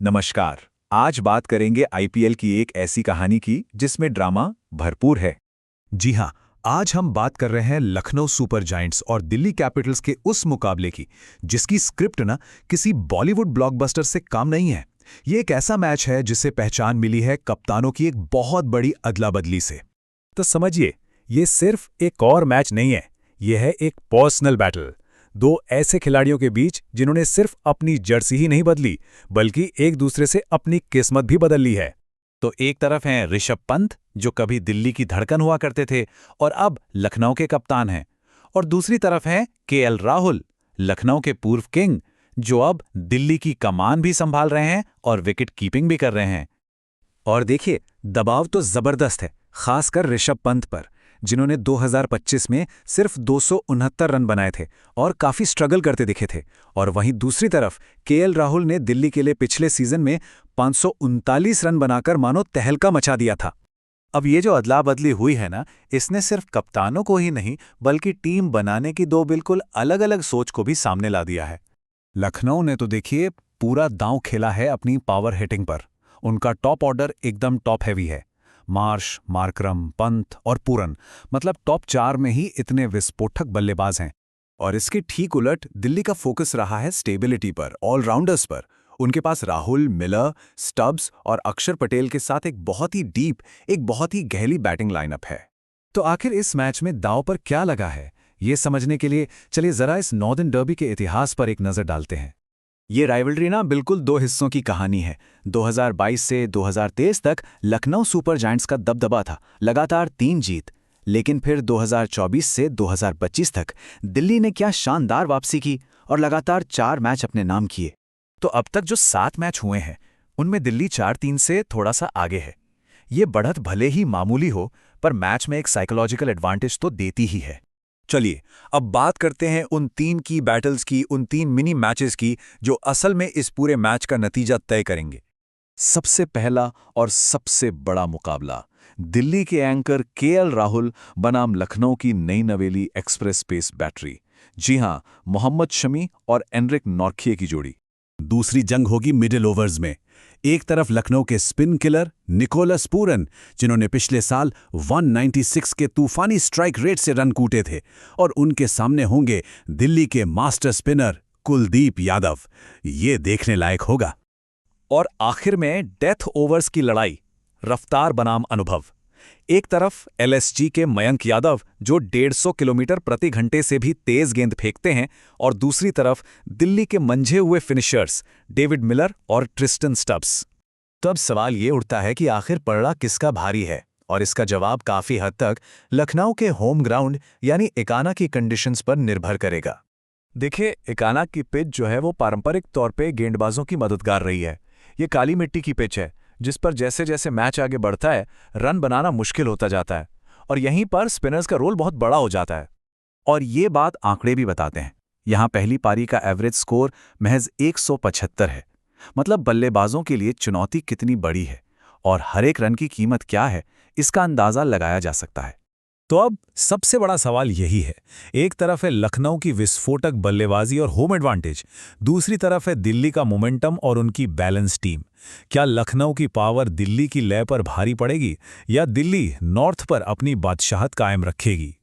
नमस्कार। आज बात करेंगे आईपीएल की एक ऐसी कहानी की जिसमें ड्रामा भरपूर है। जी हाँ। आज हम बात कर रहे हैं लखनऊ सुपर जायंट्स और दिल्ली कैपिटल्स के उस मुकाबले की जिसकी स्क्रिप्ट ना किसी बॉलीवुड ब्लॉकबस्टर से कम नहीं है। ये एक ऐसा मैच है जिसे पहचान मिली है कप्तानों की एक बहुत बड़ी अदला बदली से। तो समझिए, ये सिर्फ एक और मैच नहीं है, ये है एक पर्सनल बैटल। दो ऐसे खिलाड़ियों के बीच जिन्होंने सिर्फ अपनी जर्सी ही नहीं बदली, बल्कि एक दूसरे से अपनी किस्मत भी बदल ली है। तो एक तरफ हैं ऋषभ पंत, जो कभी दिल्ली की धड़कन हुआ करते थे और अब लखनऊ के कप्तान हैं, और दूसरी तरफ हैं केएल राहुल, लखनऊ के पूर्व किंग, जो अब दिल्ली की कमान भी संभाल रहे हैं और विकेट कीपिंग भी कर रहे हैं। और देखिए, दबाव तो जबरदस्त है, खासकर ऋषभ पंत पर, जिन्होंने 2025 में सिर्फ 269 रन बनाए थे और काफी स्ट्रगल करते दिखे थे। और वहीं दूसरी तरफ केएल राहुल ने दिल्ली के लिए पिछले सीजन में 539 रन बनाकर मानो तहलका मचा दिया था। अब ये जो अदला बदली हुई है ना, इसने सिर्फ कप्तानों को ही नहीं बल्कि टीम बनाने की दो बिल्कुल अलग अलग सोच को भी सामने ला दिया है। लखनऊ ने तो देखिए पूरा दांव खेला है अपनी पावर हिटिंग पर। उनका टॉप ऑर्डर एकदम टॉप हैवी है। मार्श, मार्करम, पंत और पूरन, मतलब टॉप 4 में ही इतने विस्फोटक बल्लेबाज हैं। और इसके ठीक उलट दिल्ली का फोकस रहा है स्टेबिलिटी पर, ऑलराउंडर्स पर। उनके पास राहुल, मिलर, स्टब्स और अक्षर पटेल के साथ एक बहुत ही डीप, एक बहुत ही गहरी बैटिंग लाइनअप है। तो आखिर इस मैच में दांव पर क्या लगा है, ये समझने के लिए चलिए जरा इस नॉर्दर्न डर्बी के इतिहास पर एक नजर डालते हैं। ये राइवलरी ना बिल्कुल दो हिस्सों की कहानी है। 2022 से 2023 तक लखनऊ सुपर जायंट्स का दबदबा था, लगातार 3 जीत। लेकिन फिर 2024 से 2025 तक दिल्ली ने क्या शानदार वापसी की और लगातार 4 मैच अपने नाम किए। तो अब तक जो 7 मैच हुए हैं, उनमें दिल्ली 4-3 से थोड़ा सा आगे है। ये बढ़त भले ही मामूली हो, पर मैच में एक साइकोलॉजिकल एडवांटेज तो देती ही है। चलिए, अब बात करते हैं उन 3 की बैटल्स की, उन 3 मिनी मैचेस की जो असल में इस पूरे मैच का नतीजा तय करेंगे। सबसे पहला और सबसे बड़ा मुकाबला दिल्ली के एंकर केएल राहुल बनाम लखनऊ की नई नवेली एक्सप्रेस पेस बैटरी। जी हां, मोहम्मद शमी और एनरिक नॉर्थिए की जोड़ी। दूसरी जंग होगी मिडिल ओवर्स में। एक तरफ लखनऊ के स्पिन किलर निकोलस पूरन, जिन्होंने पिछले साल 196 के तूफानी स्ट्राइक रेट से रन कूटे थे, और उनके सामने होंगे दिल्ली के मास्टर स्पिनर कुलदीप यादव। ये देखने लायक होगा। और आखिर में डेथ ओवर्स की लड़ाई, रफ्तार बनाम अनुभव। एक तरफ एलएसजी के मयंक यादव, जो 150 किलोमीटर प्रति घंटे से भी तेज गेंद फेंकते हैं, और दूसरी तरफ दिल्ली के मंझे हुए फिनिशर्स डेविड मिलर और ट्रिस्टन स्टब्स। तो अब सवाल ये उठता है कि आखिर पलड़ा किसका भारी है, और इसका जवाब काफी हद तक लखनऊ के होम ग्राउंड यानी एकाना की कंडीशंस पर निर्भर करेगा। देखिए, एकाना की पिच जो है वो पारंपरिक तौर पे गेंदबाजों की मददगार रही है। ये काली मिट्टी की पिच है, जिस पर जैसे जैसे मैच आगे बढ़ता है रन बनाना मुश्किल होता जाता है, और यहीं पर स्पिनर्स का रोल बहुत बड़ा हो जाता है। और ये बात आंकड़े भी बताते हैं। यहां पहली पारी का एवरेज स्कोर महज 175 है। मतलब बल्लेबाजों के लिए चुनौती कितनी बड़ी है, और हर एक रन की कीमत क्या है, इसका अंदाजा लगाया जा सकता है। तो अब सबसे बड़ा सवाल यही है, एक तरफ है लखनऊ की विस्फोटक बल्लेबाजी और होम एडवांटेज, दूसरी तरफ है दिल्ली का मोमेंटम और उनकी बैलेंस टीम। क्या लखनऊ की पावर दिल्ली की लय पर भारी पड़ेगी, या दिल्ली नॉर्थ पर अपनी बादशाहत कायम रखेगी?